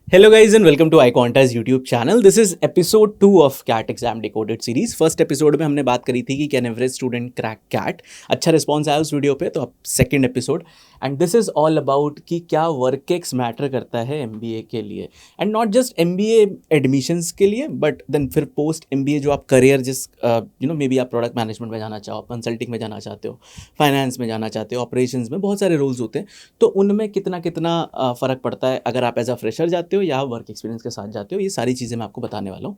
Hello guys and welcome to iQuanta's YouTube channel. This is episode 2 of CAT exam decoded series. First episode में हमने बात करी थी कि can average student crack CAT. अच्छा response आया उस वीडियो पे, तो अब second episode and this is all about कि क्या वर्क-एक्स मैटर करता है एमबीए के लिए and not just MBA admissions के लिए बट देन फिर पोस्ट एमबीए जो आप करियर जिस मे बी आप प्रोडक्ट मैनेजमेंट में जाना चाहो, कंसल्टिंग में जाना चाहते हो, फाइनेंस में जाना चाहते हो, ऑपरेशंस में बहुत सारे रोल्स होते हैं, तो उनमें कितना कितना फ़र्क पड़ता है अगर आप एज अ फ्रेशर जाते हो या वर्क एक्सपीरियंस के साथ जाते हो. ये सारी चीज़ें मैं आपको बताने वाला हूँ.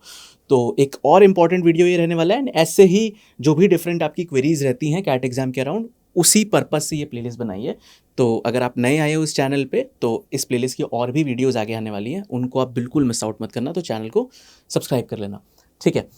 तो एक और इम्पॉर्टेंट वीडियो ये रहने वाला है एंड ऐसे ही जो भी डिफरेंट आपकी क्वेरीज रहती हैं कैट एग्जाम के अराउंड, उसी पर्पस से ये प्लेलिस्ट बनाई है. तो अगर आप नए आए हो इस चैनल पे तो इस प्लेलिस्ट की और भी वीडियोस आगे आने वाली हैं, उनको आप बिल्कुल मिस आउट मत करना, तो चैनल को सब्सक्राइब कर लेना. ठीक है,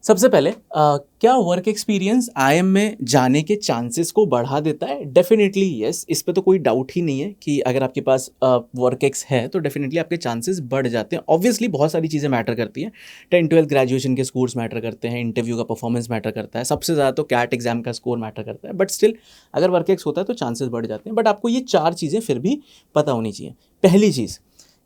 सबसे पहले क्या वर्क एक्सपीरियंस आईएम में जाने के चांसेस को बढ़ा देता है? Definitely yes. इस पे तो कोई डाउट ही नहीं है कि अगर आपके पास वर्क एक्स है तो डेफिनेटली आपके चांसेस बढ़ जाते हैं. ऑब्वियसली बहुत सारी चीज़ें मैटर करती हैं. 10-12 ग्रेजुएशन के स्कोर्स मैटर करते हैं, इंटरव्यू का परफॉर्मेंस मैटर करता है, सबसे ज़्यादा तो कैट एग्जाम का स्कोर मैटर करता है. बट स्टिल अगर वर्क एक्स होता है तो चांसेस बढ़ जाते हैं. बट आपको ये 4 चीज़ें फिर भी पता होनी चाहिए. पहली चीज़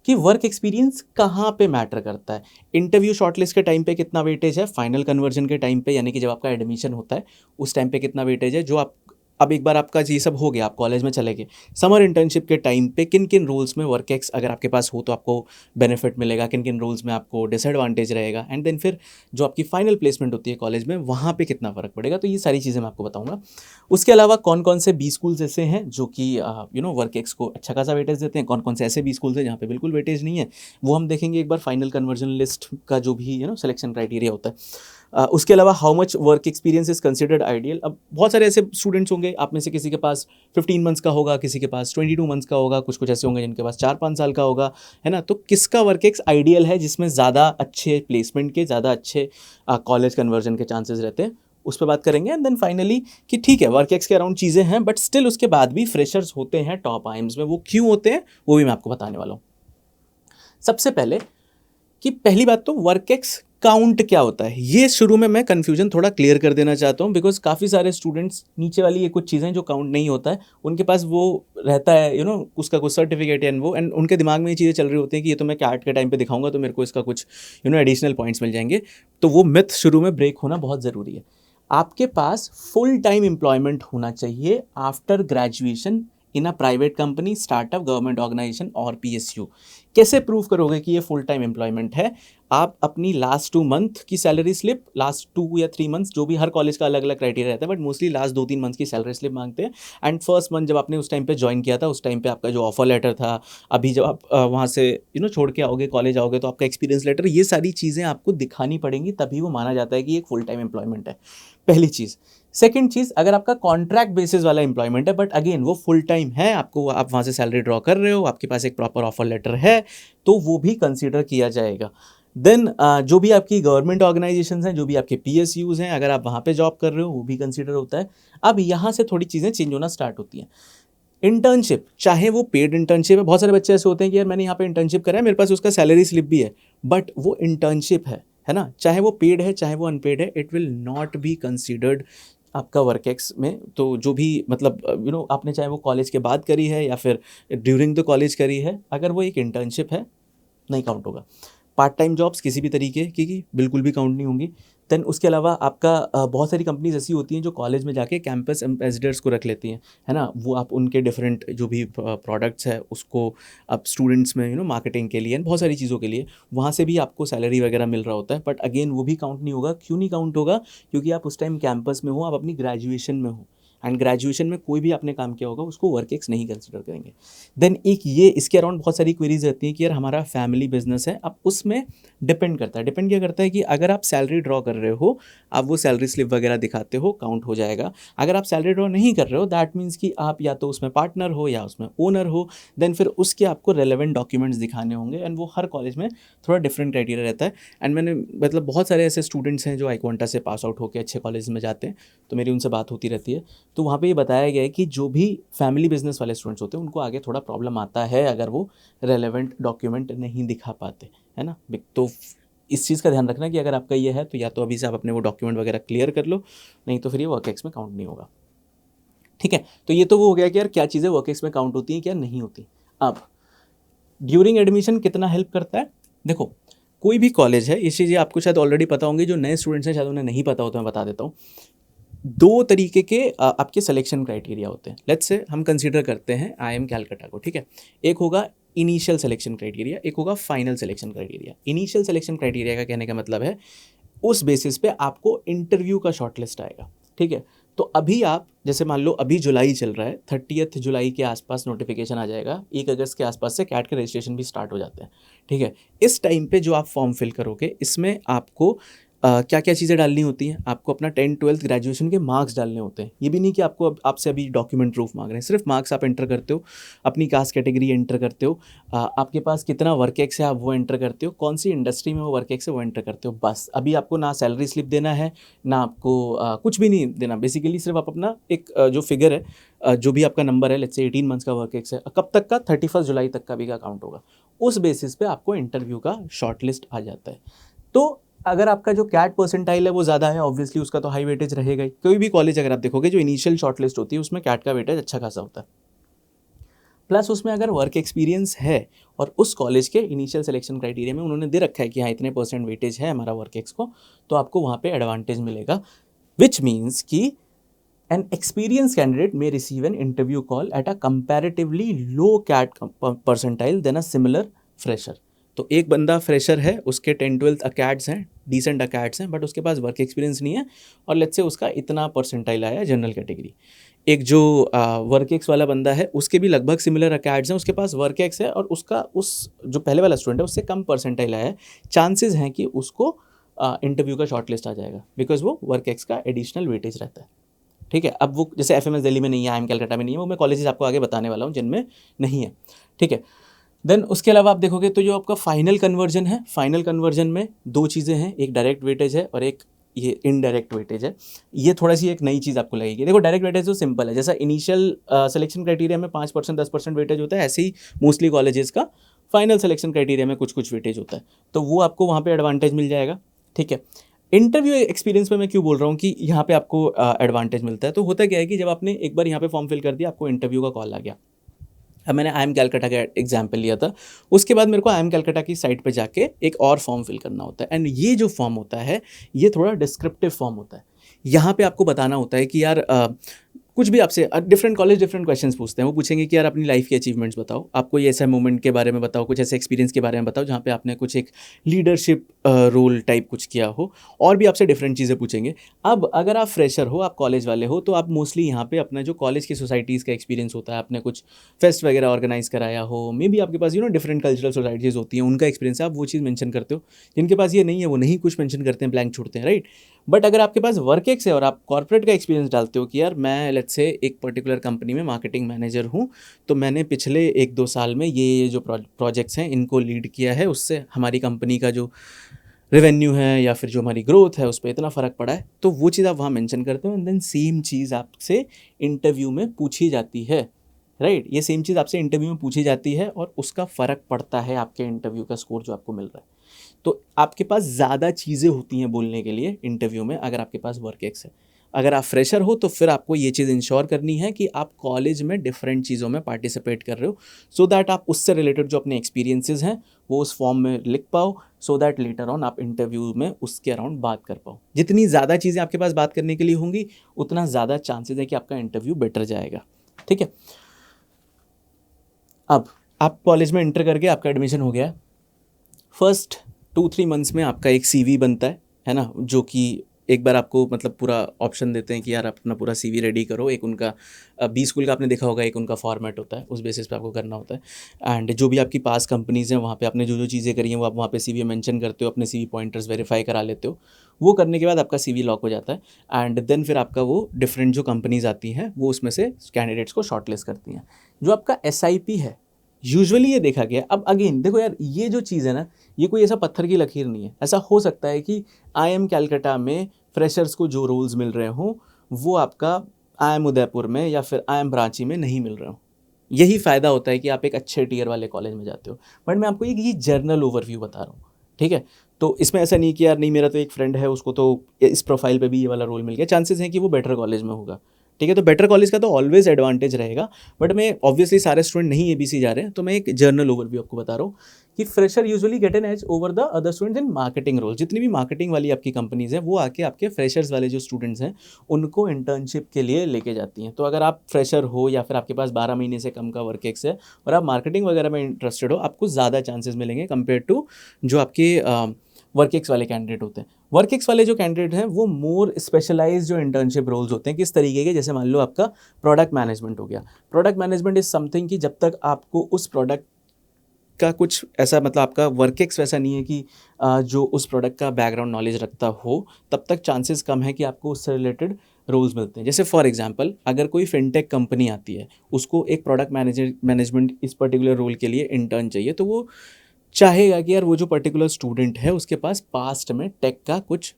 कि वर्क एक्सपीरियंस कहाँ पे मैटर करता है. इंटरव्यू शॉर्टलिस्ट के टाइम पे कितना वेटेज है, फाइनल कन्वर्जन के टाइम पे यानी कि जब आपका एडमिशन होता है उस टाइम पे कितना वेटेज है, जो आप अब एक बार आपका ये सब हो गया, आप कॉलेज में चले गए, समर इंटर्नशिप के टाइम पे किन किन रोल्स में वर्क एक्स अगर आपके पास हो तो आपको बेनिफिट मिलेगा, किन किन रोल्स में आपको डिसएडवांटेज रहेगा, एंड देन फिर जो आपकी फाइनल प्लेसमेंट होती है कॉलेज में वहाँ पे कितना फ़र्क पड़ेगा. तो ये सारी चीज़ें मैं आपको बताऊँगा. उसके अलावा कौन कौन से बी स्कूल्स ऐसे हैं जो कि वर्क एक्स को अच्छा खासा वेटेज देते हैं, कौन कौन से ऐसे बी स्कूल्स हैं जहाँ पे बिल्कुल वेटेज नहीं है, वो हम देखेंगे एक बार फाइनल कन्वर्जन लिस्ट का जो भी सिलेक्शन क्राइटेरिया होता है. उसके अलावा how much work experience is considered ideal. अब बहुत सारे ऐसे स्टूडेंट्स होंगे, आप में से किसी के पास 15 मंथ्स का होगा, किसी के पास 22 मंथ्स का होगा, कुछ कुछ ऐसे होंगे जिनके पास 4-5 साल का होगा, है ना. तो किसका वर्क एक्स आइडियल है जिसमें ज़्यादा अच्छे प्लेसमेंट के, ज़्यादा अच्छे कॉलेज कन्वर्जन के चांसेस रहते हैं, उस पर बात करेंगे. एंड देन फाइनली कि ठीक है वर्क एक्स के अराउंड चीज़ें हैं बट स्टिल उसके बाद भी फ्रेशर्स होते हैं टॉप आईएम्स में, वो क्यों होते हैं वो भी मैं आपको बताने वाला हूँ. सबसे पहले कि पहली बात तो वर्क एक्स काउंट क्या होता है, ये शुरू में मैं कन्फ्यूजन थोड़ा क्लियर कर देना चाहता हूँ, बिकॉज काफ़ी सारे स्टूडेंट्स नीचे वाली ये कुछ चीज़ें जो काउंट नहीं होता है उनके पास वो रहता है उसका कुछ सर्टिफिकेट एंड वो, एंड उनके दिमाग में ये चीज़ें चल रही होती हैं कि ये तो मैं कैट के टाइम पे दिखाऊंगा तो मेरे को इसका कुछ एडिशनल पॉइंट्स मिल जाएंगे. तो वो मिथ शुरू में ब्रेक होना बहुत ज़रूरी है. आपके पास फुल टाइम एम्प्लॉयमेंट होना चाहिए after graduation in a private company, startup, government organisation और पीएसयू. कैसे प्रूव करोगे कि ये फुल टाइम एम्प्लॉयमेंट है? आप अपनी लास्ट 2 मंथ की सैलरी स्लिप, लास्ट 2 या 3 मंथ्स, जो भी हर कॉलेज का अलग अलग क्राइटेरिया रहता है बट मोस्टली लास्ट 2-3 मंथ्स की सैलरी स्लिप मांगते हैं. एंड फर्स्ट मंथ जब आपने उस टाइम पे ज्वाइन किया था उस टाइम पे आपका जो ऑफर लेटर था, अभी जब आप वहाँ से छोड़ के आओगे, कॉलेज आओगे, तो आपका एक्सपीरियंस लेटर, ये सारी चीज़ें आपको दिखानी पड़ेंगी, तभी वो माना जाता है कि एक फुल टाइम एम्प्लॉयमेंट है. पहली चीज़. सेकंड चीज़, अगर आपका कॉन्ट्रैक्ट बेसिस वाला एम्प्लॉयमेंट है बट अगेन वो फुल टाइम है, आपको, आप वहाँ से सैलरी ड्रॉ कर रहे हो, आपके पास एक प्रॉपर ऑफर लेटर है, तो वो भी कंसीडर किया जाएगा. देन जो भी आपकी गवर्नमेंट ऑर्गेनाइजेशंस हैं, जो भी आपके पीएसयूज़ हैं, अगर आप वहाँ पे जॉब कर रहे हो वो भी कंसीडर होता है. अब यहाँ से थोड़ी चीज़ें चेंज होना स्टार्ट होती हैं. इंटर्नशिप, चाहे वो पेड इंटर्नशिप है, बहुत सारे बच्चे ऐसे होते हैं कि यार मैंने यहाँ पे इंटर्नशिप करा है, मेरे पास उसका सैलरी स्लिप भी है, बट वो इंटर्नशिप है ना, चाहे वो पेड है चाहे वो अनपेड है, it will not be considered आपका वर्क एक्स में. तो जो भी मतलब आपने चाहे वो कॉलेज के बाद करी है या फिर ड्यूरिंग द कॉलेज करी है, अगर वो एक इंटर्नशिप है नहीं काउंट होगा. पार्ट टाइम जॉब्स किसी भी तरीके की बिल्कुल भी काउंट नहीं होंगी. देन उसके अलावा आपका बहुत सारी कंपनीज ऐसी होती हैं जो कॉलेज में जाके कैंपस एम्बेसडर्स को रख लेती हैं, है ना. वो आप उनके डिफरेंट जो भी प्रोडक्ट्स है उसको आप स्टूडेंट्स में मार्केटिंग के लिए, बहुत सारी चीज़ों के लिए वहाँ से भी आपको सैलरी वगैरह मिल रहा होता है. बट अगेन वो भी काउंट नहीं होगा. क्यों नहीं काउंट होगा? क्योंकि आप उस टाइम कैंपस में हो, आप अपनी ग्रेजुएशन में हो, एंड ग्रेजुएशन में कोई भी आपने काम किया होगा उसको वर्क एक्स नहीं कंसिडर करेंगे. देन एक ये इसके अराउंड बहुत सारी क्वेरीज रहती हैं कि यार हमारा फैमिली बिजनेस है. अब उसमें डिपेंड करता है, डिपेंड क्या करता है कि अगर आप सैलरी ड्रॉ कर रहे हो, आप वो सैलरी स्लिप वगैरह दिखाते हो, काउंट हो जाएगा. अगर आप सैलरी ड्रॉ नहीं कर रहे हो, दैट मीन्स कि आप या तो उसमें पार्टनर हो या उसमें ओनर हो, देन फिर उसके आपको रेलेवेंट डॉक्यूमेंट्स दिखाने होंगे. एंड वो हर कॉलेज में थोड़ा डिफरेंट क्राइटेरिया रहता है. एंड मैंने मतलब बहुत सारे ऐसे स्टूडेंट्स हैं जो आईक्वांटा से पास आउट होकर अच्छे कॉलेज में जाते हैं, तो मेरी उनसे बात होती रहती है. तो वहाँ पे ये बताया गया है कि जो भी फैमिली बिजनेस वाले स्टूडेंट्स होते हैं उनको आगे थोड़ा प्रॉब्लम आता है अगर वो रेलेवेंट डॉक्यूमेंट नहीं दिखा पाते, है ना. तो इस चीज़ का ध्यान रखना कि अगर आपका ये है तो या तो अभी से आप अपने वो डॉक्यूमेंट वगैरह क्लियर कर लो, नहीं तो फिर ये वर्क एक्स में काउंट नहीं होगा. ठीक है, तो ये तो वो हो गया कि यार क्या चीज़ें वर्क एक्स में काउंट होती हैं क्या नहीं होती. अब ड्यूरिंग एडमिशन कितना हेल्प करता है? देखो, कोई भी कॉलेज है, ये चीज़ें आपको शायद ऑलरेडी पता होंगी, जो नए स्टूडेंट्स हैं शायद उन्हें नहीं पता हो तो मैं बता देता हूँ। दो तरीके के आपके सिलेक्शन क्राइटेरिया होते हैं। लेट्स से हम कंसीडर करते हैं IIM कैलकाटा को, ठीक है। एक होगा इनिशियल सिलेक्शन क्राइटेरिया, एक होगा final selection criteria. Initial selection criteria का कहने का मतलब है उस बेसिस पे आपको इंटरव्यू का शॉर्ट लिस्ट आएगा, ठीक है। तो अभी आप जैसे मान लो अभी जुलाई चल रहा है, 30 जुलाई के आसपास नोटिफिकेशन आ जाएगा, 1 अगस्त के आसपास से कैट के रजिस्ट्रेशन भी स्टार्ट हो जाते हैं, ठीक है। इस टाइम पे जो आप फॉर्म फिल करोगे, इसमें आपको क्या क्या चीज़ें डालनी होती हैं? आपको अपना 10th-12th ग्रेजुएशन के मार्क्स डालने होते हैं। ये भी नहीं कि आपको आपसे अभी डॉक्यूमेंट प्रूफ मांग रहे हैं, सिर्फ मार्क्स आप एंटर करते हो, अपनी कास्ट कैटेगरी एंटर करते हो, आपके पास कितना वर्क एक्स है आप वो एंटर करते हो, कौन सी इंडस्ट्री में वो वर्क एक्स है वो एंटर करते हो, बस। अभी आपको ना सैलरी स्लिप देना है, ना आपको कुछ भी नहीं देना। बेसिकली सिर्फ आप अपना एक जो फिगर है, जो भी आपका नंबर है, लेट्स से 18 मंथ्स का वर्क एक्स है, कब तक का, 31 जुलाई तक का भी का काउंट होगा। उस बेसिस पे आपको इंटरव्यू का शॉर्ट लिस्ट आ जाता है। तो अगर आपका जो कैट परसेंटाइल है वो ज़्यादा है, ऑब्वियसली उसका तो हाई वेटेज रहेगा ही। कोई भी कॉलेज अगर आप देखोगे जो इनिशियल शॉर्टलिस्ट होती है उसमें कैट का वेटेज अच्छा खासा होता है। प्लस उसमें अगर वर्क एक्सपीरियंस है और उस कॉलेज के इनिशियल सिलेक्शन क्राइटेरिया में उन्होंने दे रखा है कि हाँ इतने % वेटेज है हमारा वर्क एक्स को, तो आपको वहाँ पे एडवांटेज मिलेगा, विच मीन्स कि an experience candidate may receive an interview call at a comparatively low CAT percentile than a similar fresher। तो एक बंदा फ्रेशर है, उसके 10-12th अकैड्स हैं, डिसेंट अकैड्स हैं, बट उसके पास वर्क एक्सपीरियंस नहीं है और लेट्स से उसका इतना परसेंटाइल आया जनरल कैटेगरी। एक जो वर्क एक्स वाला बंदा है उसके भी लगभग सिमिलर अकैड्स हैं, उसके पास वर्क एक्स है और उसका उस जो पहले वाला स्टूडेंट है उससे कम परसेंटाइल आया है, चांसेस हैं कि उसको इंटरव्यू का शॉर्ट लिस्ट आ जाएगा, बिकॉज वो वर्क एक्स का एडिशनल वेटेज रहता है, ठीक है। अब वो जैसे FMS दिल्ली में नहीं है, IIM कैलकाटा में नहीं है, वो मैं कॉलेजेस आपको आगे बताने वाला हूँ जिनमें नहीं है, ठीक है। देन उसके अलावा आप देखोगे तो जो आपका फाइनल कन्वर्जन है, फाइनल कन्वर्जन में दो चीज़ें हैं, एक डायरेक्ट वेटेज है और एक ये इनडायरेक्ट वेटेज है। ये थोड़ा सी एक नई चीज़ आपको लगेगी। देखो डायरेक्ट वेटेज तो सिंपल है, जैसा इनिशियल सिलेक्शन क्राइटेरिया में 5% 10% वेटेज होता है, ऐसे ही मोस्टली कॉलेजेस का फाइनल सिलेक्शन क्राइटेरिया में कुछ कुछ वेटेज होता है, तो वो आपको वहाँ पे एडवांटेज मिल जाएगा, ठीक है। इंटरव्यू एक्सपीरियंस में मैं क्यों बोल रहा हूँ कि यहाँ पे आपको एडवांटेज मिलता है, तो होता क्या है कि जब आपने एक बार यहाँ पे फॉर्म फिल कर दिया, आपको इंटरव्यू का कॉल आ गया। अब मैंने IIM कैलकाटा का एग्जाम्पल लिया था, उसके बाद मेरे को IIM कैलकाटा की साइट पे जाके एक और फॉर्म फिल करना होता है, एंड ये जो फॉर्म होता है ये थोड़ा डिस्क्रिप्टिव फॉर्म होता है। यहाँ पे आपको बताना होता है कि यार कुछ भी आपसे डिफरेंट कॉलेज डिफरेंट क्वेश्चंस पूछते हैं, वो पूछेंगे कि यार अपनी लाइफ के अचीवमेंट्स बताओ, आपको ये ऐसा मोमेंट के बारे में बताओ, कुछ ऐसे एक्सपीरियंस के बारे में बताओ जहाँ पे आपने कुछ एक लीडरशिप रोल टाइप कुछ किया हो, और भी आपसे डिफरेंट चीज़ें पूछेंगे। अब अगर आप फ्रेशर हो, आप कॉलेज वाले हो, तो आप मोस्टली यहाँ पे अपना जो कॉलेज की सोसाइटीज़ का एक्सपीरियंस होता है, आपने कुछ फेस्ट वगैरह ऑर्गेनाइज कराया हो, मे बी आपके पास डिफरेंट कल्चरल सोसाइटीज़ होती हैं, उनका एक्सपीरियंस है, आप वो चीज़ मेंशन करते हो। जिनके पास ये नहीं है वो नहीं कुछ मेंशन करते हैं, ब्लैंक छोड़ते हैं, राइट। बट अगर आपके पास वर्क एक्स है और आप कॉर्पोरेट का एक्सपीरियंस डालते हो कि यार मैं लेट्स से एक पर्टिकुलर कंपनी में मार्केटिंग मैनेजर हूँ, तो मैंने पिछले 1-2 साल में ये जो प्रोजेक्ट्स हैं इनको लीड किया है, उससे हमारी कंपनी का जो रेवेन्यू है या फिर जो हमारी ग्रोथ है उस पर इतना फ़र्क पड़ा है, तो वो चीज़ आप वहाँ मेंशन करते हो, एंड देन सेम चीज़ आपसे इंटरव्यू में पूछी जाती है, राइट। ये सेम चीज़ आपसे इंटरव्यू में पूछी जाती है और उसका फ़र्क पड़ता है आपके इंटरव्यू का स्कोर जो आपको मिल रहा है। तो आपके पास ज़्यादा चीज़ें होती हैं बोलने के लिए इंटरव्यू में, अगर आपके पास वर्क एक्स है। अगर आप फ्रेशर हो तो फिर आपको ये चीज़ इंश्योर करनी है कि आप कॉलेज में डिफरेंट चीज़ों में पार्टिसिपेट कर रहे हो, सो दैट आप उससे रिलेटेड जो अपने एक्सपीरियंसेस हैं वो उस फॉर्म में लिख पाओ, सो दैट लेटर ऑन आप इंटरव्यू में उसके अराउंड बात कर पाओ। जितनी ज़्यादा चीज़ें आपके पास बात करने के लिए होंगी उतना ज़्यादा चांसेस है कि आपका इंटरव्यू बेटर जाएगा, ठीक है। अब आप कॉलेज में इंटर करके आपका एडमिशन हो गया, फर्स्ट 2-3 मंथ्स में आपका एक CV बनता है ना, जो कि एक बार आपको मतलब पूरा ऑप्शन देते हैं कि यार आप अपना पूरा CV रेडी करो। एक उनका बी स्कूल का आपने देखा होगा, एक उनका फॉर्मेट होता है, उस बेसिस पे आपको करना होता है। एंड जो भी आपकी पास कंपनीज़ हैं वहाँ पे आपने जो जो चीज़ें करी हैं वो आप वहाँ पे CV मेंशन करते हो, अपने CV पॉइंटर्स वेरीफाई करा लेते हो। वो करने के बाद आपका CV लॉक हो जाता है, एंड देन फिर आपका वो डिफरेंट जो कंपनीज़ आती हैं वो उसमें से कैंडिडेट्स को शॉर्टलिस्ट करती हैं। जो आपका SIP है, यूजुअली ये देखा गया। अब अगेन देखो यार, ये जो चीज़ है ना, ये कोई ऐसा पत्थर की लकीर नहीं है। ऐसा हो सकता है कि IIM कैलकाटा में फ्रेशर्स को जो रोल्स मिल रहे हों वो आपका IIM उदयपुर में या फिर IIM रांची में नहीं मिल रहे हों। यही फ़ायदा होता है कि आप एक अच्छे टियर वाले कॉलेज में जाते हो। बट मैं आपको ये जर्नल ओवरव्यू बता रहा हूँ, ठीक है। तो इसमें ऐसा नहीं कि यार नहीं मेरा तो एक फ्रेंड है उसको तो इस प्रोफाइल पे भी ये वाला रोल मिल गया, चांसेस हैं कि वो बेटर कॉलेज में होगा, ठीक है। तो बेटर कॉलेज का तो ऑलवेज एडवांटेज रहेगा, बट मैं ऑब्वियसली सारे स्टूडेंट नहीं ABC जा रहे हैं, तो मैं एक जर्नल ओवरव्यू आपको बता रहा हूँ कि fresher usually get an edge over the other students in marketing role. जितनी भी मार्केटिंग वाली आपकी कंपनीज हैं वो आके आपके फ्रेशर्स वाले जो स्टूडेंट्स हैं उनको इंटर्नशिप के लिए लेके जाती हैं। तो अगर आप फ्रेशर हो या फिर आपके पास 12 महीने से कम का वर्क एक्स है और आप मार्केटिंग वगैरह में इंटरेस्टेड हो, आपको ज़्यादा चांसेस मिलेंगे कंपेयर टू जो आपके वर्क एक्स वाले कैंडिडेट होते हैं। वर्क एक्स वाले जो कैंडिडेट हैं वो मोर स्पेशलाइज जो इंटर्नशिप रोल्स होते हैं, किस तरीके के, जैसे मान लो आपका प्रोडक्ट मैनेजमेंट हो गया। प्रोडक्ट मैनेजमेंट इज समथिंग कि जब तक आपको उस प्रोडक्ट का कुछ ऐसा मतलब आपका वर्क एक्स वैसा नहीं है कि जो उस प्रोडक्ट का बैकग्राउंड नॉलेज रखता हो, तब तक चांसेस कम है कि आपको उससे रिलेटेड रोल्स मिलते हैं। जैसे फॉर एग्जांपल अगर कोई फिनटेक कंपनी आती है, उसको एक प्रोडक्ट मैनेजमेंट इस पर्टिकुलर रोल के लिए इंटर्न चाहिए, तो वो चाहेगा कि यार वो जो पर्टिकुलर स्टूडेंट है उसके पास पास्ट में टेक का कुछ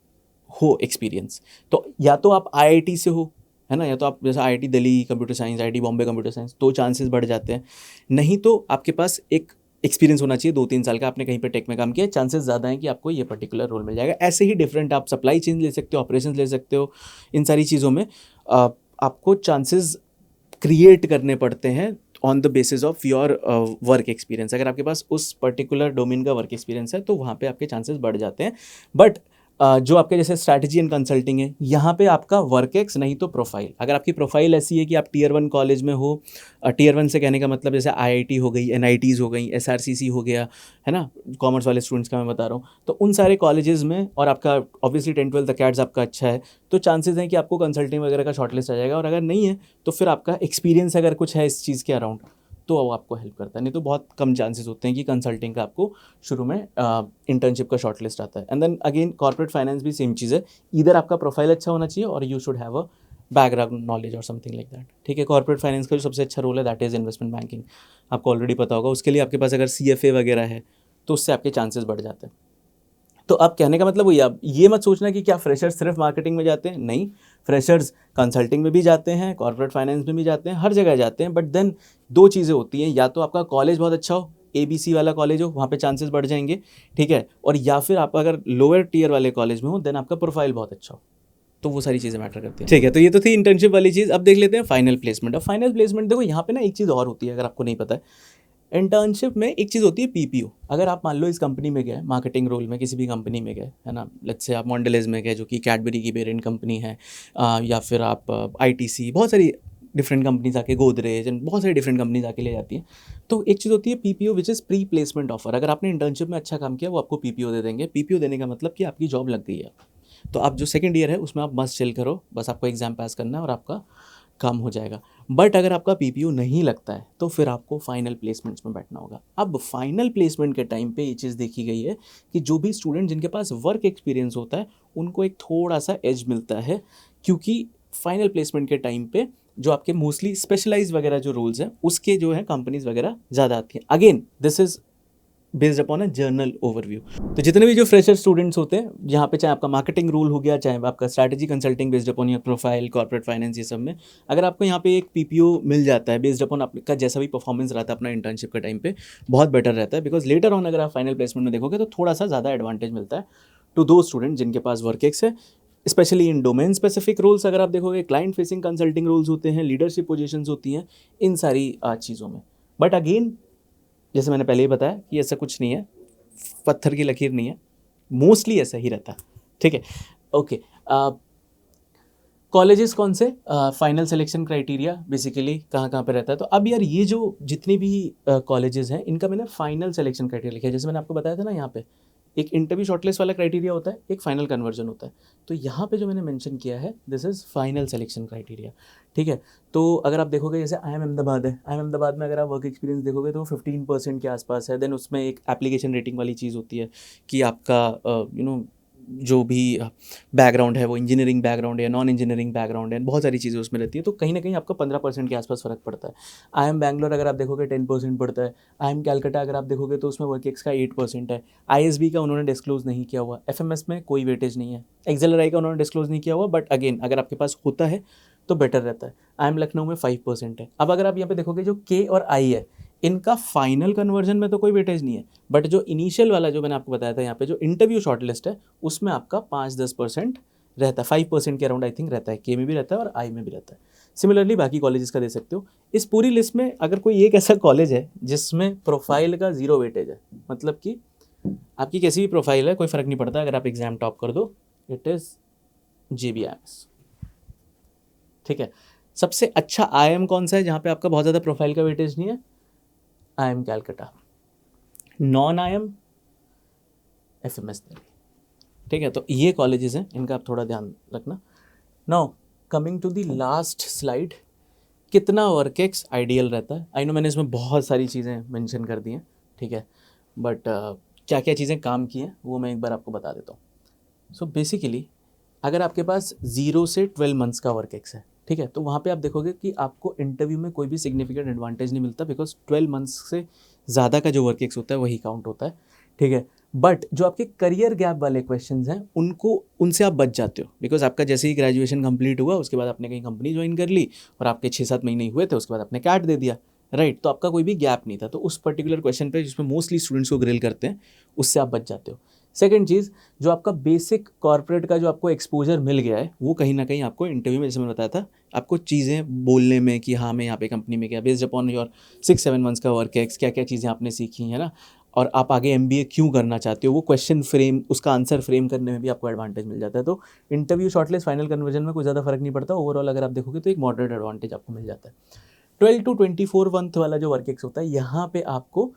हो एक्सपीरियंस। तो या तो आप IIT से हो, है ना, या तो आप जैसे IIT Delhi computer science, IIT Bombay computer science, तो चांसेस बढ़ जाते हैं। नहीं तो आपके पास एक एक्सपीरियंस होना चाहिए 2-3 साल का, आपने कहीं पे टेक में काम किया, चांसेस ज़्यादा हैं कि आपको ये पर्टिकुलर रोल मिल जाएगा। ऐसे ही डिफरेंट आप सप्लाई चेन ले सकते हो, ऑपरेशंस ले सकते हो, इन सारी चीज़ों में आपको चांसेस क्रिएट करने पड़ते हैं on the basis of your work experience. अगर आपके पास उस पर्टिकुलर डोमेन का वर्क एक्सपीरियंस है तो वहाँ पे आपके चांसेस बढ़ जाते हैं। बट जो आपके जैसे स्ट्रैटेजी एंड कंसल्टिंग है, यहाँ पे आपका वर्क एक्स नहीं तो प्रोफाइल। अगर आपकी प्रोफाइल ऐसी है कि आप Tier 1 कॉलेज में हो, Tier 1 से कहने का मतलब जैसे IIT हो गई, NITs हो गई, SRCC हो गया, है ना, कॉमर्स वाले स्टूडेंट्स का मैं बता रहा हूँ, तो उन सारे कॉलेजेस में, और आपका ऑब्वियसली 10-12 द कैट्स आपका अच्छा है, तो चांसेस हैं कि आपको कंसल्टिंग वगैरह का शॉर्टलिस्ट आ जाएगा। और अगर नहीं है तो फिर आपका एक्सपीरियंस अगर कुछ है इस चीज़ के अराउंड तो वो आपको हेल्प करता है। नहीं तो बहुत कम चांसेस होते हैं कि कंसल्टिंग का आपको शुरू में इंटर्नशिप का शॉर्ट लिस्ट आता है। And then again corporate finance भी सेम चीज़ है, इधर आपका प्रोफाइल अच्छा होना चाहिए और you should have a background knowledge और समथिंग लाइक दैट। ठीक है। कॉर्पोरेट फाइनेंस का जो सबसे अच्छा रोल है दैट इज़ इन्वेस्टमेंट बैंकिंग, आपको ऑलरेडी पता होगा। उसके लिए आपके पास अगर CFA वगैरह है तो उससे आपके चांसेस बढ़ जाते हैं। तो अब कहने का मतलब वही, आप ये मत सोचना कि क्या फ्रेशर्स सिर्फ मार्केटिंग में जाते हैं, नहीं, फ्रेशर्स कंसल्टिंग में भी जाते हैं, कॉर्पोरेट फाइनेंस में भी जाते हैं, हर जगह जाते हैं। बट देन 2 चीज़ें होती हैं, या तो आपका कॉलेज बहुत अच्छा हो, ABC वाला कॉलेज हो, वहाँ पे चांसेस बढ़ जाएंगे, ठीक है, और या फिर आप अगर लोअर टियर वाले कॉलेज में हो देन आपका प्रोफाइल बहुत अच्छा हो। तो वो सारी चीज़ें मैटर करती हैं। ठीक है, तो ये तो थी इंटर्नशिप वाली चीज़। अब देख लेते हैं फाइनल प्लेसमेंट। अब फाइनल प्लेसमेंट देखो यहाँ पे ना एक चीज़ और होती है, अगर आपको नहीं पता है, इंटर्नशिप में एक चीज़ होती है PPO। अगर आप मान लो इस कंपनी में गए, मार्केटिंग रोल में किसी भी कंपनी में गए, है ना, लेट्स से आप मॉन्डेलेज में गए जो कि कैडबरी की पेरेंट कंपनी है, या फिर आप ITC, बहुत सारी डिफरेंट कंपनीज आके, गोदरेज एंड बहुत सारी डिफरेंट कंपनीज आके ले जाती हैं। तो एक चीज़ होती है PPO which is pre placement offer. अगर आपने इंटर्नशिप में अच्छा काम किया वो आपको PPO दे देंगे। PPO देने का मतलब कि आपकी जॉब लग गई है। तो आप जो सेकंड ईयर है उसमें आप मस्त चिल करो, बस आपको एग्जाम पास करना है और आपका काम हो जाएगा। बट अगर आपका PPO नहीं लगता है तो फिर आपको फाइनल प्लेसमेंट्स में बैठना होगा। अब फाइनल प्लेसमेंट के टाइम पे ये चीज़ देखी गई है कि जो भी स्टूडेंट जिनके पास वर्क एक्सपीरियंस होता है उनको एक थोड़ा सा एज मिलता है, क्योंकि फाइनल प्लेसमेंट के टाइम पे जो आपके मोस्टली स्पेशलाइज वगैरह जो रोल्स हैं उसके जो है कंपनीज वगैरह ज़्यादा आती हैं। Again this is based upon a journal overview. तो जितने भी जो फ्रेशर स्टूडेंट्स होते हैं, यहाँ पे चाहे आपका मार्केटिंग रोल हो गया, चाहे आपका strategy consulting based upon your profile, corporate finance, ये सब में अगर आपको यहाँ पे एक PPO मिल जाता है बेस्ड अपॉन आपका जैसा भी परफॉर्मेंस रहता है अपना इंटर्नशिप के टाइम पे, बहुत बेटर रहता है। बिकॉज लेटर ऑन अगर आप फाइनल प्लेसमेंट में देखोगे तो थोड़ा सा ज़्यादा एडवांटेज मिलता है टू दो स्टूडेंट जिनके पास वर्क एक्स है, specially in domain specific roles. अगर आप देखोगे क्लाइंट फेसिंग कंसल्टिंग रोल्स होते हैं, लीडरशिप पोजीशंस होती हैं, इन सारी चीज़ों में। बट अगेन जैसे मैंने पहले ही बताया कि ऐसा कुछ नहीं है, पत्थर की लकीर नहीं है, मोस्टली ऐसा ही रहता है। ठीक है, ओके। कॉलेजेस कौन से, फाइनल सिलेक्शन क्राइटेरिया बेसिकली कहाँ कहाँ पे रहता है। तो अब यार ये जो जितनी भी कॉलेजेस हैं इनका मैंने फाइनल सिलेक्शन क्राइटेरिया लिखा है। जैसे मैंने आपको बताया था ना, यहाँ पे एक इंटरव्यू शॉर्टलिस्ट वाला क्राइटेरिया होता है, एक फाइनल कन्वर्जन होता है। तो यहाँ पे जो मैंने मेंशन किया है this is final selection criteria. ठीक है, तो अगर आप देखोगे जैसे IIM अहमदाबाद है, IIM अहमदाबाद में अगर आप वर्क एक्सपीरियंस देखोगे तो 15% के आसपास है। देन उसमें एक एप्लीकेशन रेटिंग वाली चीज़ होती है कि आपका जो भी बैकग्राउंड है वो इंजीनियरिंग बैकग्राउंड है, नॉन इंजीनियरिंग बैकग्राउंड है, बहुत सारी चीज़ें उसमें रहती है। तो कहीं ना कहीं आपका 15% के आसपास फ़र्क पड़ता है। IIM बैंगलोर अगर आप देखोगे 10% पड़ता है। IIM कैलकाटा अगर आप देखोगे तो उसमें वर्क एक्स का 8% है। ISB का उन्होंने डिस्क्लोज़ नहीं किया हुआ। FMS में कोई वेटेज नहीं है। एक्सेलराई का उन्होंने डिस्क्लोज़ नहीं किया हुआ, बट अगेन अगर आपके पास होता है तो बेटर रहता है। IIM लखनऊ में 5% है। अब अगर आप यहाँ पे देखोगे जो K और I है, इनका फाइनल कन्वर्जन में तो कोई वेटेज नहीं है, बट जो इनिशियल वाला जो मैंने आपको बताया था यहाँ पे जो इंटरव्यू शॉर्टलिस्ट है उसमें आपका 5-10% रहता है, 5% के अराउंड आई थिंक रहता है, के में भी रहता है और आई में भी रहता है। सिमिलरली बाकी कॉलेजेस का दे सकते हो। इस पूरी लिस्ट में अगर कोई एक ऐसा कॉलेज है जिसमें प्रोफाइल का 0 वेटेज है, मतलब कि आपकी कैसी भी प्रोफाइल है कोई फ़र्क नहीं पड़ता, अगर आप एग्ज़ाम टॉप कर दो, इट इज़ JBIMS। ठीक है, सबसे अच्छा IIM कौन सा है जहाँ पे आपका बहुत ज़्यादा प्रोफाइल का वेटेज नहीं है? IIM Calcutta. Non IIM FMS Delhi. ठीक है, तो ये कॉलेजेस हैं, इनका आप थोड़ा ध्यान रखना। Now coming to the last slide, कितना वर्क एक्स आइडियल रहता है? आई नो मैंने इसमें बहुत सारी चीज़ें मेंशन कर दी हैं, ठीक है, बट क्या क्या चीज़ें काम की हैं वो मैं एक बार आपको बता देता हूँ। सो बेसिकली अगर आपके पास 0 से 12 मंथ्स का वर्क एक्स है, ठीक है, तो वहाँ पे आप देखोगे कि आपको इंटरव्यू में कोई भी सिग्निफिकेंट एडवांटेज नहीं मिलता, बिकॉज 12 मंथ्स से ज़्यादा का जो वर्क एक्स होता है वही काउंट होता है। ठीक है, बट जो आपके करियर गैप वाले क्वेश्चंस हैं उनसे आप बच जाते हो, बिकॉज आपका जैसे ही ग्रेजुएशन कंप्लीट हुआ उसके बाद आपने कहीं कंपनी ज्वाइन कर ली और आपके 6-7 महीने हुए थे, उसके बाद आपने कैट दे दिया, राइट, तो आपका कोई भी गैप नहीं था। तो उस पर्टिकुलर क्वेश्चन पे जिसमें मोस्टली स्टूडेंट्स को ग्रिल करते हैं, उससे आप बच जाते हो। सेकंड चीज़, जो आपका बेसिक कॉर्पोरेट का जो आपको एक्सपोजर मिल गया है वो कहीं ना कहीं आपको इंटरव्यू में, जैसे मैंने बताया था, आपको चीज़ें बोलने में कि हाँ मैं यहाँ पे कंपनी में क्या, बेस्ड अपॉन योर 6-7 मंथ्स का वर्क एक्स, क्या क्या चीज़ें आपने सीखी है ना, और आप आगे MBA क्यों करना चाहते हो, वो क्वेश्चन फ्रेम, उसका आंसर फ्रेम करने में भी आपको एडवांटेज मिल जाता है। तो इंटरव्यू, शॉर्टलिस्ट, फाइनल कन्वर्जन में कोई ज़्यादा फर्क नहीं पड़ता। ओवरऑल अगर आप देखोगे तो एक मॉडरेट एडवांटेज आपको मिल जाता है। 12 to 24 मंथ वाला जो वर्क एक्स होता है, यहाँ पे आपको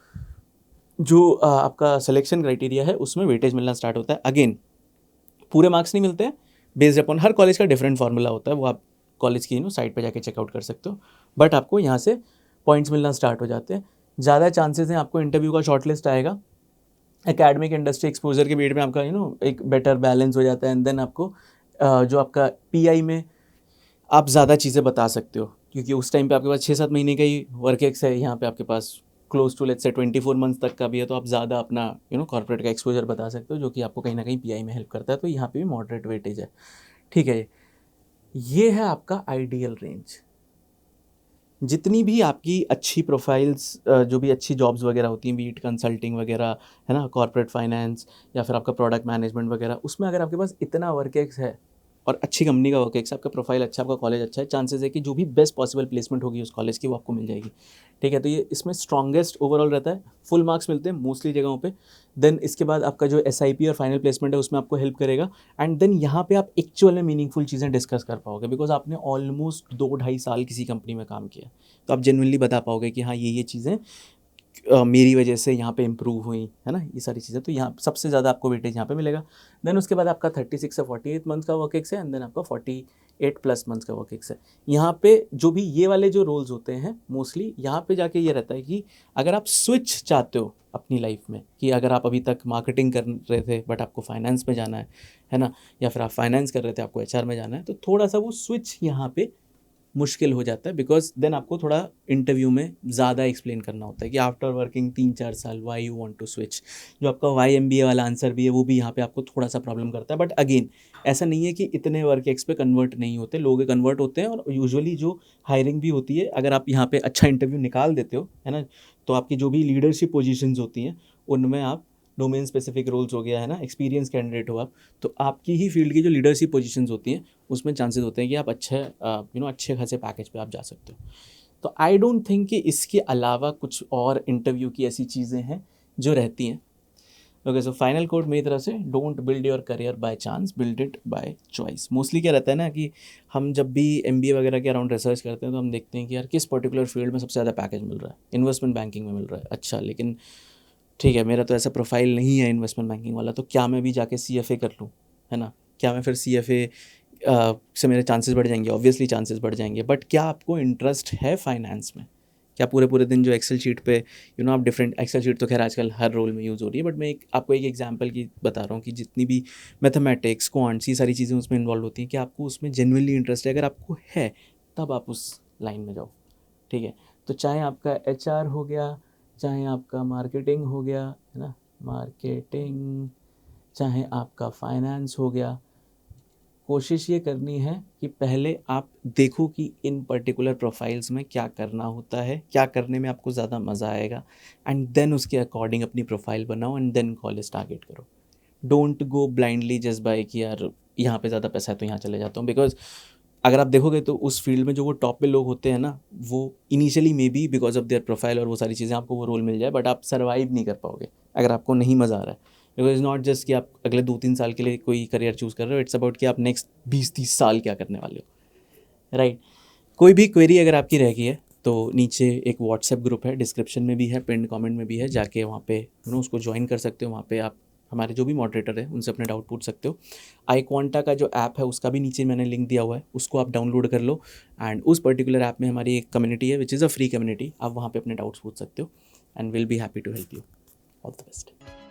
जो आपका सिलेक्शन क्राइटेरिया है उसमें वेटेज मिलना स्टार्ट होता है। अगेन पूरे मार्क्स नहीं मिलते हैं, बेस्ड अपॉन हर कॉलेज का डिफरेंट फार्मूला होता है, वो आप कॉलेज की साइट पे जाके चेकआउट कर सकते हो, बट आपको यहाँ से पॉइंट्स मिलना स्टार्ट हो जाते हैं। ज़्यादा चांसेस हैं आपको इंटरव्यू का शॉर्टलिस्ट आएगा, एकेडमिक इंडस्ट्री एक्सपोजर के बीच में आपका एक बेटर बैलेंस हो जाता है, एंड देन आपको जो आपका PI में आप ज़्यादा चीज़ें बता सकते हो, क्योंकि उस टाइम पे आपके पास 6-7 महीने का ही वर्क एक्स है, यहाँ पे आपके पास close to let's say 24 months तक का भी है, तो आप ज़्यादा अपना कॉर्पोरेट का एक्सपोजर बता सकते हो, जो कि आपको कहीं ना कहीं PI में हेल्प करता है। तो यहाँ पे भी मॉडरेट वेटेज है। ठीक है, ये है आपका आइडियल रेंज। जितनी भी आपकी अच्छी प्रोफाइल्स, जो भी अच्छी जॉब्स वगैरह होती हैं, बीट कंसल्टिंग वगैरह है ना, कॉर्पोरेट फाइनेंस या फिर आपका प्रोडक्ट मैनेजमेंट वगैरह, उसमें अगर आपके पास इतना वर्क एक्स है और अच्छी कंपनी का वर्क एक्स, आपका प्रोफाइल अच्छा, आपका कॉलेज अच्छा है, चांसेस है कि जो भी बेस्ट पॉसिबल प्लेसमेंट होगी उस कॉलेज की वो आपको मिल जाएगी। ठीक है, तो ये इसमें स्ट्रॉन्गेस्ट ओवरऑल रहता है, फुल मार्क्स मिलते हैं मोस्टली जगहों पे। देन इसके बाद आपका जो SIP और फाइनल प्लेसमेंट है उसमें आपको हेल्प करेगा, एंड देन यहाँ पे आप एक्चुअल में मीनिंगफुल चीज़ें डिस्कस कर पाओगे, बिकॉज आपने ऑलमोस्ट 2-2.5 साल किसी कंपनी में काम किया, तो आप जेनुअनली बता पाओगे कि हाँ ये चीज़ें मेरी वजह से यहाँ पे इम्प्रूव हुई है ना, ये सारी चीज़ें। तो यहाँ सबसे ज़्यादा आपको वेटेज यहाँ पे मिलेगा। देन उसके बाद आपका 36 से 48 मंथ का वर्क एक्स है, एंड देन आपका 48+ मंथ्स का वर्क एक्स है। यहाँ पे जो भी ये वाले जो रोल्स होते हैं मोस्टली, यहाँ पे जाके ये रहता है कि अगर आप स्विच चाहते हो अपनी लाइफ में, कि अगर आप अभी तक मार्केटिंग कर रहे थे बट आपको फाइनेंस में जाना है ना, या फिर आप फाइनेंस कर रहे थे आपको HR में जाना है, तो थोड़ा सा वो स्विच यहाँ पे मुश्किल हो जाता है, बिकॉज देन आपको थोड़ा इंटरव्यू में ज़्यादा एक्सप्लेन करना होता है कि आफ्टर वर्किंग 3-4 साल why you want to switch. जो आपका वाई MBA वाला आंसर भी है वो भी यहाँ पे आपको थोड़ा सा प्रॉब्लम करता है, बट अगेन ऐसा नहीं है कि इतने वर्क एक्स पे कन्वर्ट नहीं होते, लोग कन्वर्ट होते हैं, और यूजुअली जो हायरिंग भी होती है, अगर आप यहाँ पे अच्छा इंटरव्यू निकाल देते हो है ना, तो आपकी जो भी लीडरशिप पोजीशंस होती हैं उनमें आप डोमेन स्पेसिफिक रोल्स हो गया है ना, एक्सपीरियंस कैंडिडेट हो आप, तो आपकी ही फील्ड की जो लीडरशिप पोजीशंस होती हैं उसमें चांसेस होते हैं कि आप अच्छे खासे पैकेज पे आप जा सकते हो। तो आई डोंट थिंक कि इसके अलावा कुछ और इंटरव्यू की ऐसी चीज़ें हैं जो रहती हैं। ओके, सो फाइनल कोड मेरी तरफ से, don't build your career by chance, build it by choice. Mostly क्या रहता है ना कि हम जब भी MBA वगैरह के अराउंड रिसर्च करते हैं तो हम देखते हैं कि यार किस पर्टिकुलर फील्ड में सबसे ज़्यादा पैकेज मिल रहा है। इन्वेस्टमेंट बैंकिंग में मिल रहा है, अच्छा, लेकिन ठीक है मेरा तो ऐसा प्रोफाइल नहीं है इन्वेस्टमेंट बैंकिंग वाला, तो क्या मैं भी जाके CFA कर लूँ, है ना, क्या मैं फिर CFA से मेरे चांसेस बढ़ जाएंगे? ऑब्वियसली चांसेस बढ़ जाएंगे, बट क्या आपको इंटरेस्ट है फाइनेंस में? क्या पूरे पूरे दिन जो एक्सेल शीट पे आप डिफरेंट, एक्सेल शीट तो खैर आजकल हर रोल में यूज़ हो रही है, बट मैं आपको एक एग्जांपल की बता रहा हूँ कि जितनी भी मैथमेटिक्स, क्वांट्स, ये सारी चीज़ें उसमें इन्वॉल्व होती हैं, कि आपको उसमें जेन्युइनली इंटरेस्ट है। अगर आपको है तब आप उस लाइन में जाओ। ठीक है, तो चाहे आपका HR हो गया, चाहे आपका मार्केटिंग हो गया, है ना, मार्केटिंग, चाहे आपका फाइनेंस हो गया, कोशिश ये करनी है कि पहले आप देखो कि इन पर्टिकुलर प्रोफाइल्स में क्या करना होता है, क्या करने में आपको ज़्यादा मज़ा आएगा, एंड देन उसके अकॉर्डिंग अपनी प्रोफाइल बनाओ, एंड देन कॉलेज टारगेट करो। Don't go blindly just by कि यार यहाँ पे ज़्यादा पैसा है तो यहाँ चले जाता हूँ, बिकॉज अगर आप देखोगे तो उस फील्ड में जो वो टॉप पे लोग होते हैं ना, वो initially may be because of their profile और वो सारी चीज़ें आपको वो रोल मिल जाए, बट आप सर्वाइव नहीं कर पाओगे अगर आपको नहीं मज़ा आ रहा है। बिकॉज इज़ नॉट जस्ट कि आप अगले 2-3 साल के लिए कोई करियर चूज़ कर रहे हो, इट्स अबाउट कि आप नेक्स्ट 20-30 साल क्या करने वाले हो, राइट। कोई भी क्वेरी अगर आपकी रह गई है तो नीचे एक व्हाट्सएप ग्रुप है, डिस्क्रिप्शन में भी है, पिन कमेंट में भी है, जाके वहाँ पे उसको ज्वाइन कर सकते हो। वहाँ पे आप हमारे जो भी मॉडरेटर है उनसे अपने डाउट पूछ सकते हो। आई क्वांटा का जो ऐप है उसका भी नीचे मैंने लिंक दिया हुआ है, उसको आप डाउनलोड कर लो। एंड उस पर्टिकुलर ऐप में हमारी एक कम्युनिटी है which is a free community, आप वहाँ पे अपने डाउट्स पूछ सकते हो and will be happy to help you. All the best.